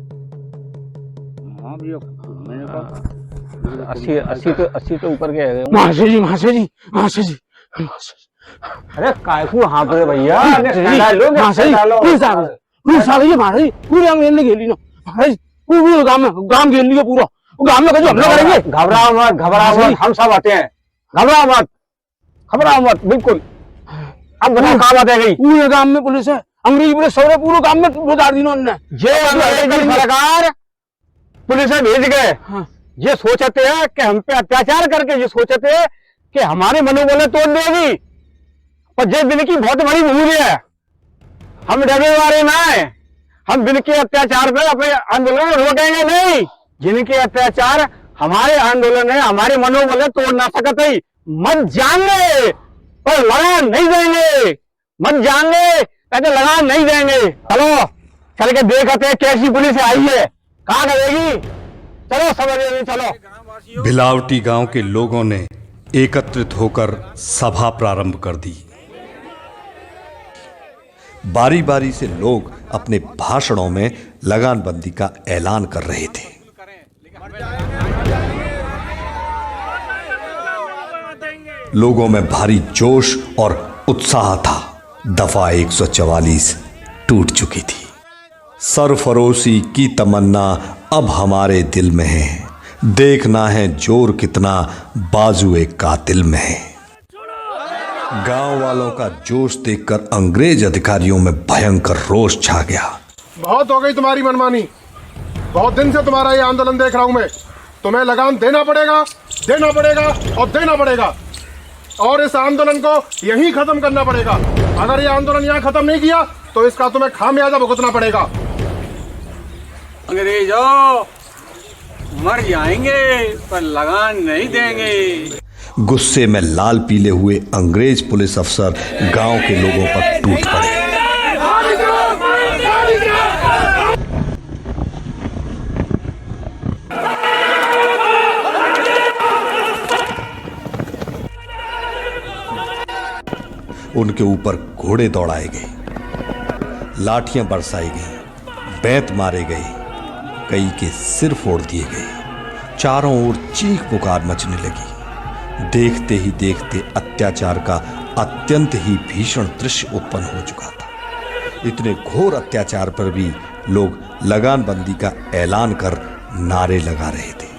Speaker 13: हाँ भैया, मैंने कहा 80 तो ऊपर गए। महाशय जी, महाशय जी, महाशय जी, अरे काय को हाथ दे भैया, महाशय जी प्लीज आ गए महाशय जी, पूरे अंग्रेज ने घेर ली ना महाशय जी, पूरे गांव घेर लिया पूरा, गांव में कहीं हमला करेंगे। घबराओ मत, घबराओ मत, हम सब आते हैं, घबराओ मत, घबराओ मत, बिल्कुल। अब बताओ कहाँ बात है गई? पूरे गांव में पुलिस है, अंग्रेजी पुलिस, पूरे गांव में गुजार दी उन्होंने।
Speaker 9: पुलिस भेज गए। ये सोचते हैं कि हम पे अत्याचार करके ये सोचते हैं कि हमारे मनोबल तोड़ देगी, पर ये दिन की बहुत बड़ी भूल है। हम डरे वाले ना है, हम दिन के अत्याचार पे अपने आंदोलन को रोकेंगे नहीं। जिनके अत्याचार हमारे आंदोलन है, हमारे मनोबल तोड़ ना सकते। मत जाएंगे पर लगान नहीं देंगे, मत जाएंगे कहते लगान नहीं देंगे। चलो चल के देखते हैं कैसी पुलिस आई है, कहाँ करेगी। चलो समझ, चलो।
Speaker 1: भिलावटी गांव के लोगों ने एकत्रित होकर सभा प्रारंभ कर दी। बारी बारी से लोग अपने भाषणों में लगानबंदी का ऐलान कर रहे थे। लोगों में भारी जोश और उत्साह था। दफा 144 टूट चुकी थी। सरफरोशी की तमन्ना अब हमारे दिल में है, देखना है जोर कितना बाजुए कातिल में है। गांव वालों का जोश देखकर अंग्रेज अधिकारियों में भयंकर रोष छा गया।
Speaker 18: बहुत हो गई तुम्हारी मनमानी, बहुत दिन से तुम्हारा ये आंदोलन देख रहा हूं मैं। तुम्हें लगान देना पड़ेगा, देना पड़ेगा और देना पड़ेगा, और इस आंदोलन को यहीं खत्म करना पड़ेगा। अगर ये आंदोलन यहाँ खत्म नहीं किया तो इसका तुम्हें खामियाजा भुगतना पड़ेगा।
Speaker 15: अंग्रेजों मर जाएंगे पर लगान नहीं देंगे।
Speaker 1: गुस्से में लाल पीले हुए अंग्रेज पुलिस अफसर गांव के लोगों पर टूट पड़े। उनके ऊपर घोड़े दौड़ाए गए, लाठियां बरसाई गई, बेंत मारे गए, कई के सिर फोड़ दिए गए। चारों ओर चीख पुकार मचने लगी। देखते ही देखते अत्याचार का अत्यंत ही भीषण दृश्य उत्पन्न हो चुका था। इतने घोर अत्याचार पर भी लोग लगानबंदी का ऐलान कर नारे लगा रहे थे।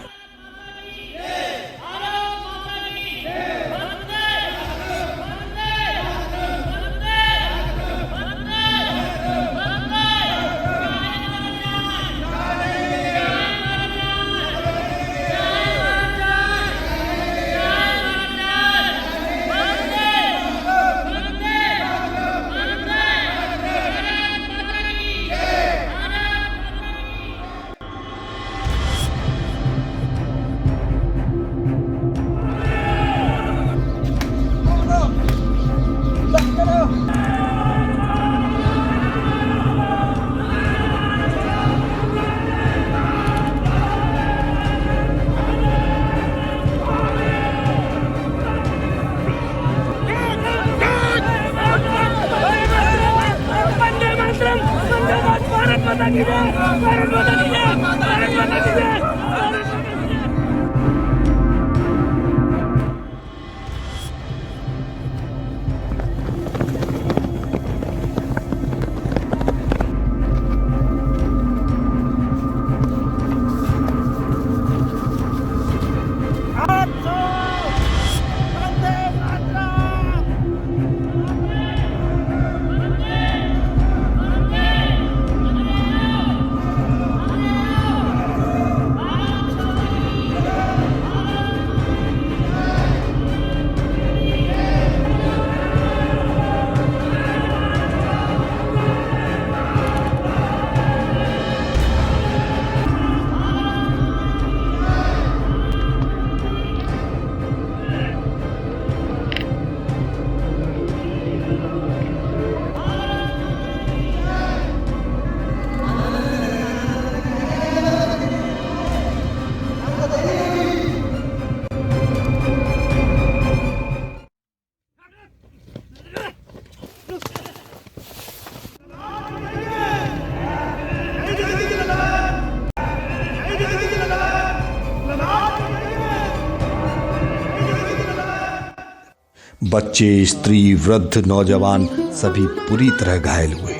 Speaker 1: बच्चे, स्त्री, वृद्ध, नौजवान सभी बुरी तरह घायल हुए।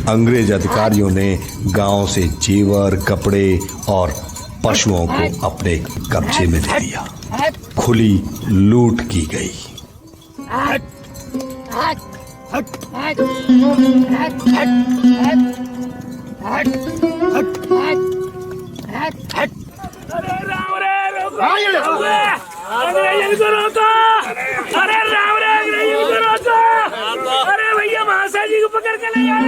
Speaker 1: अंग्रेज अधिकारियों ने गांव से जेवर, कपड़े और पशुओं को अपने कब्जे में ले लिया। खुली लूट की गई।
Speaker 17: अंग्रेजन को रोको! अरे राम रे अंग्रेजन को रोको! अरे भैया महाशय जी को पकड़ के ले जाओ!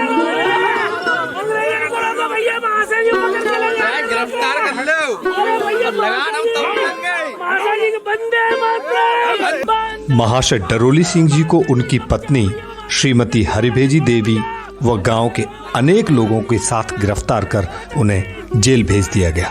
Speaker 17: अंग्रेजन को रोको भैया, महाशय जी को पकड़ के ले जाओ! गिरफ्तार कर लो! अरे भैया महाशय जी को बंदे मातरम!
Speaker 1: महाशय डरोली सिंह जी को उनकी पत्नी श्रीमती हरिभेजी देवी व गांव के अनेक लोगों के साथ गिरफ्तार कर उन्हें जेल भेज दिया गया।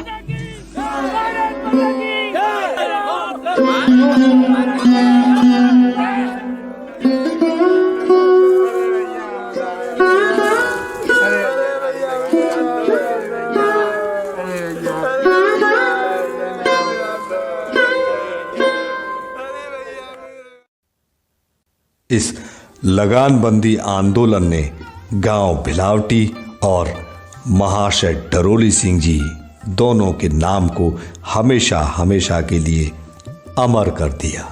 Speaker 1: इस लगानबंदी आंदोलन ने गांव भिलावटी और महाशय डरोली सिंह जी दोनों के नाम को हमेशा हमेशा के लिए अमर कर दिया।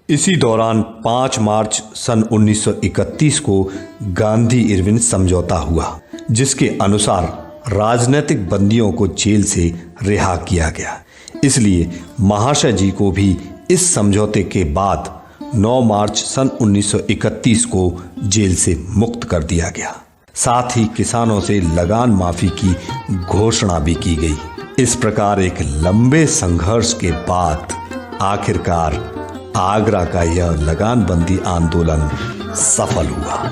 Speaker 1: इसी दौरान 5 मार्च सन 1931 को गांधी इरविन समझौता हुआ, जिसके अनुसार राजनीतिक बंदियों को जेल से रिहा किया गया। इसलिए महाशय जी को भी इस समझौते के बाद 9 मार्च सन 1931 को जेल से मुक्त कर दिया गया। साथ ही किसानों से लगान माफी की घोषणा भी की गई। इस प्रकार एक लंबे संघर्ष के बाद आखिरकार आगरा का यह लगानबंदी आंदोलन सफल हुआ।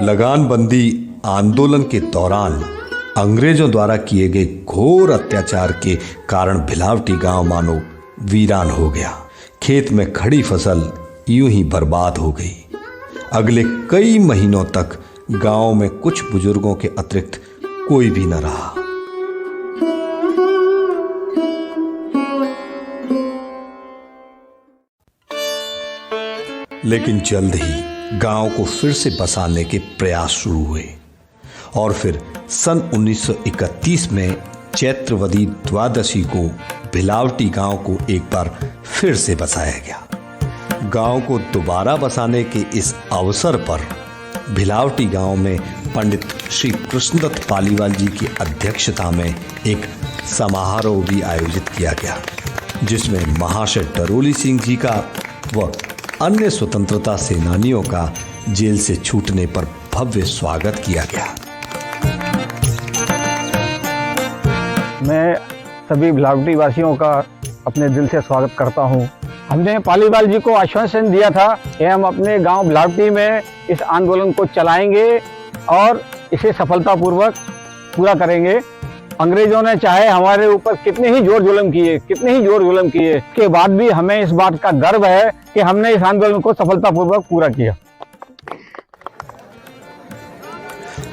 Speaker 1: लगानबंदी आंदोलन के दौरान अंग्रेजों द्वारा किए गए घोर अत्याचार के कारण भिलावटी गांव मानो वीरान हो गया। खेत में खड़ी फसल यूं ही बर्बाद हो गई। अगले कई महीनों तक गांव में कुछ बुजुर्गों के अतिरिक्त कोई भी न रहा। लेकिन जल्द ही गांव को फिर से बसाने के प्रयास शुरू हुए और फिर सन 1931 में चैत्रवदी द्वादशी को भिलावटी गांव को एक बार फिर से बसाया गया। गांव को दोबारा बसाने के इस अवसर पर भिलावटी गांव में पंडित श्री कृष्णदत्त पालीवाल जी की अध्यक्षता में एक समारोह भी आयोजित किया गया, जिसमें महाशय डरोली सिंह जी का व अन्य स्वतंत्रता सेनानियों का जेल से छूटने पर भव्य स्वागत किया गया।
Speaker 9: मैं सभी भिलावटी वासियों का अपने दिल से स्वागत करता हूं। हमने पालीवाल जी को आश्वासन दिया था कि हम अपने गांव भिलावटी में इस आंदोलन को चलाएंगे और इसे सफलतापूर्वक पूरा करेंगे। अंग्रेजों ने चाहे हमारे ऊपर कितने ही जोर जुल्म किए, इसके बाद भी हमें इस बात का गर्व है कि हमने इस आंदोलन को सफलतापूर्वक पूरा किया।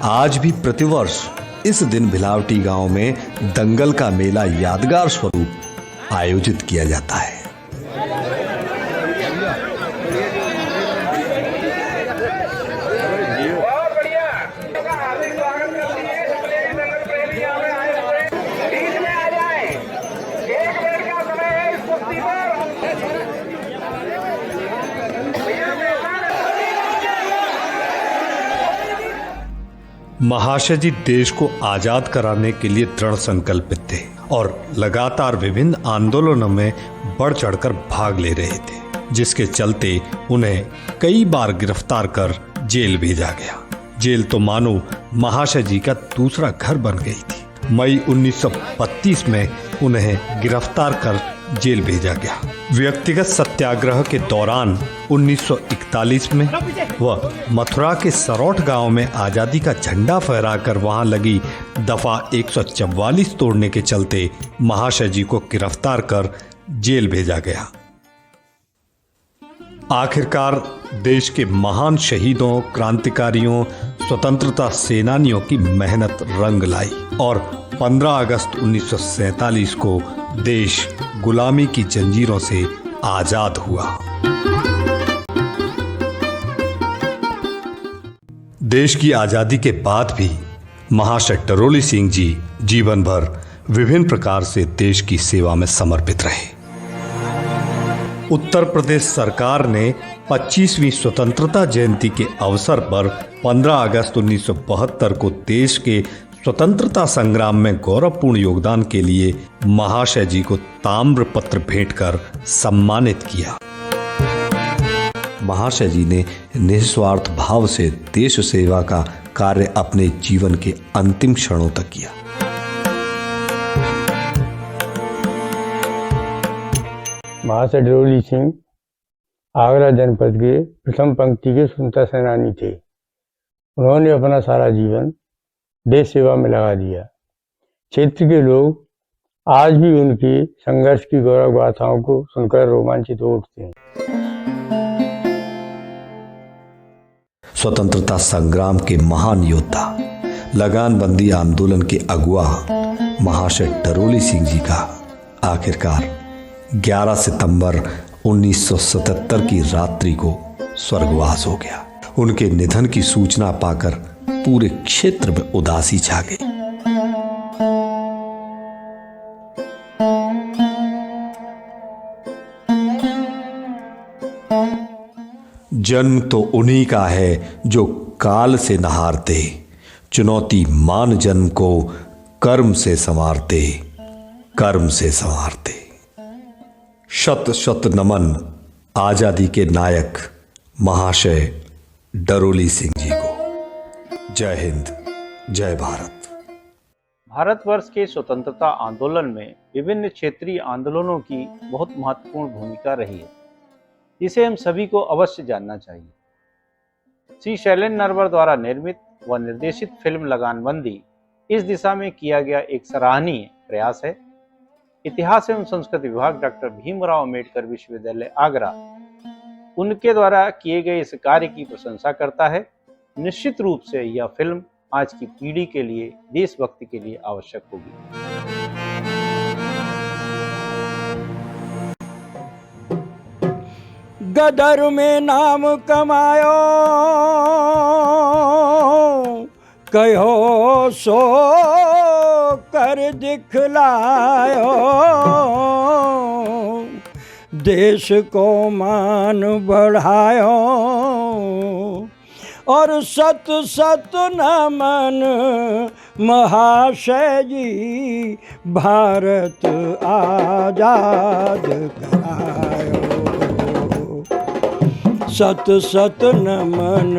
Speaker 1: आज भी प्रतिवर्ष इस दिन भिलावटी गांव में दंगल का मेला यादगार स्वरूप आयोजित किया जाता है। महाशय जी देश को आजाद कराने के लिए दृढ़ संकल्पित थे और लगातार विभिन्न आंदोलनों में बढ़ चढ़कर भाग ले रहे थे, जिसके चलते उन्हें कई बार गिरफ्तार कर जेल भेजा गया। जेल तो मानो महाशय जी का दूसरा घर बन गई थी। मई 1932 में उन्हें गिरफ्तार कर जेल भेजा गया। व्यक्तिगत सत्याग्रह के दौरान 1941 में वह मथुरा के सरौठ गांव में आजादी का झंडा फहराकर वहां लगी दफा 144 तोड़ने के चलते महाशय जी को गिरफ्तार कर जेल भेजा गया। आखिरकार देश के महान शहीदों, क्रांतिकारियों, स्वतंत्रता सेनानियों की मेहनत रंग लाई और 15 अगस्त 1947 को देश गुलामी की जंजीरों से आजाद हुआ। देश की आजादी के बाद भी महाशय टरोली सिंह जी जीवन भर विभिन्न प्रकार से देश की सेवा में समर्पित रहे। उत्तर प्रदेश सरकार ने 25वीं स्वतंत्रता जयंती के अवसर पर 15 अगस्त 1972 को देश के स्वतंत्रता संग्राम में गौरवपूर्ण योगदान के लिए महाशय जी को ताम्र पत्र भेंट कर सम्मानित किया। महाशय जी ने निस्वार्थ भाव से देश सेवा का कार्य अपने जीवन के अंतिम क्षणों तक किया।
Speaker 20: महाशय टरोली सिंह आगरा जनपद के प्रथम पंक्ति के स्वतंत्रता सेनानी थे। उन्होंने अपना सारा जीवन देश सेवा में लगा दिया। क्षेत्र के लोग आज भी उनके संघर्ष की गौरव गाथाओं को सुनकर रोमांचित हो उठते हैं।
Speaker 1: स्वतंत्रता संग्राम के महान योद्धा, लगानबंदी आंदोलन के अगुवा महाशय टरोली सिंह जी का आखिरकार 11 सितंबर 1977 की रात्रि को स्वर्गवास हो गया। उनके निधन की सूचना पाकर पूरे क्षेत्र में उदासी छा गई। जन्म तो उन्हीं का है जो काल से न हारते, चुनौती मान जन्म को कर्म से संवारते, कर्म से संवारते। शत शत नमन आजादी के नायक महाशय टरोली सिंह जी को। जय हिंद, जय भारत।
Speaker 21: भारतवर्ष के स्वतंत्रता आंदोलन में विभिन्न क्षेत्रीय आंदोलनों की बहुत महत्वपूर्ण भूमिका रही है, जिसे हम सभी को अवश्य जानना चाहिए। श्री शैलेंद्र नरवर द्वारा निर्मित व निर्देशित फिल्म लगानबंदी इस दिशा में किया गया एक सराहनीय प्रयास है। इतिहास एवं संस्कृति विभाग डॉक्टर भीमराव अंबेडकर विश्वविद्यालय आगरा उनके द्वारा किए गए इस कार्य की प्रशंसा करता है। निश्चित रूप से यह फिल्म आज की पीढ़ी के लिए, देशभक्ति के लिए आवश्यक होगी।
Speaker 2: गदर में नाम कमायो, कहो सो कर दिखलायो, देश को मान बढ़ायो और सत सत नमन महाशय जी भारत आजाद करायो। सत सत नमन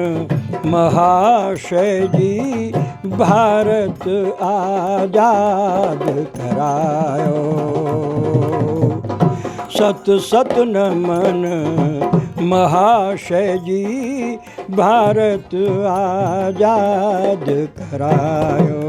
Speaker 2: महाशय जी भारत आजाद करायो। सत सत नमन महाशय जी भारत आजाद करायो।